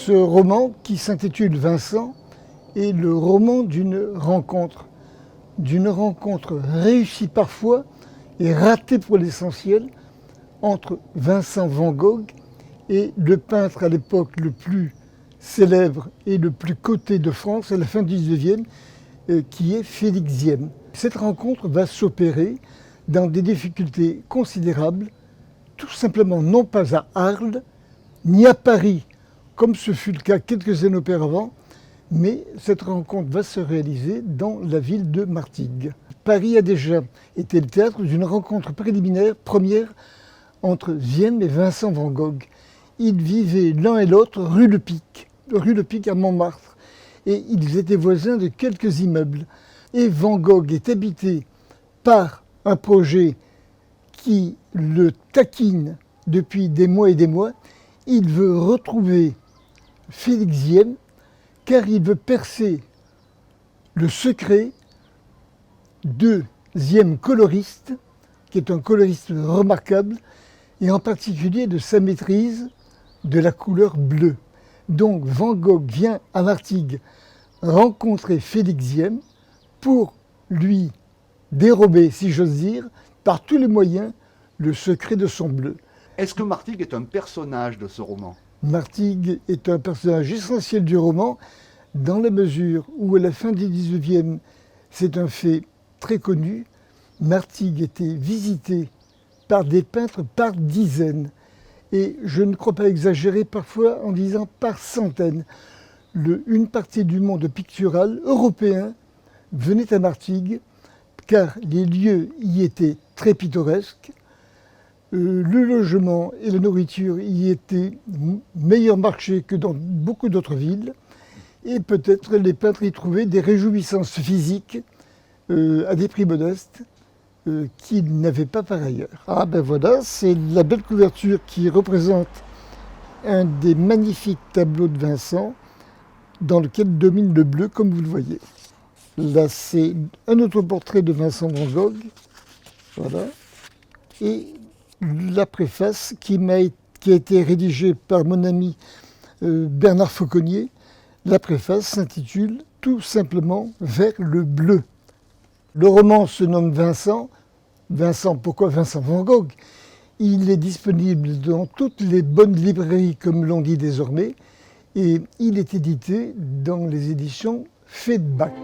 Ce roman, qui s'intitule Vincent, est le roman d'une rencontre réussie parfois et ratée pour l'essentiel, entre Vincent van Gogh et le peintre à l'époque le plus célèbre et le plus coté de France à la fin du XIXe, qui est Félix Diem. Cette rencontre va s'opérer dans des difficultés considérables, tout simplement non pas à Arles, ni à Paris, comme ce fut le cas quelques années auparavant, mais cette rencontre va se réaliser dans la ville de Martigues. Paris a déjà été le théâtre d'une rencontre préliminaire, première, entre Diem et Vincent van Gogh. Ils vivaient l'un et l'autre rue Le Pic à Montmartre, et ils étaient voisins de quelques immeubles. Et Van Gogh est habité par un projet qui le taquine depuis des mois et des mois. Il veut retrouver Félix Diem, car il veut percer le secret de Diem coloriste, qui est un coloriste remarquable, et en particulier de sa maîtrise de la couleur bleue. Donc Van Gogh vient à Martigues rencontrer Félix Diem pour lui dérober, si j'ose dire, par tous les moyens, le secret de son bleu. Est-ce que Martigues est un personnage de ce roman ? Martigues est un personnage essentiel du roman, dans la mesure où, à la fin du XIXe, c'est un fait très connu, Martigues était visité par des peintres par dizaines. Et je ne crois pas exagérer parfois en disant par centaines. Une partie du monde pictural européen venait à Martigues, car les lieux y étaient très pittoresques. Le logement et la nourriture y étaient meilleur marché que dans beaucoup d'autres villes. Et peut-être les peintres y trouvaient des réjouissances physiques à des prix modestes qu'ils n'avaient pas par ailleurs. Ah ben voilà, c'est la belle couverture qui représente un des magnifiques tableaux de Vincent dans lequel domine le bleu, comme vous le voyez. Là, c'est un autoportrait de Vincent van Gogh. Voilà. Et la préface qui a été rédigée par mon ami Bernard Fauconnier. La préface s'intitule tout simplement « Vers le bleu ». Le roman se nomme Vincent. Vincent, pourquoi Vincent van Gogh? Il est disponible dans toutes les bonnes librairies, comme l'on dit désormais, et il est édité dans les éditions Feedback.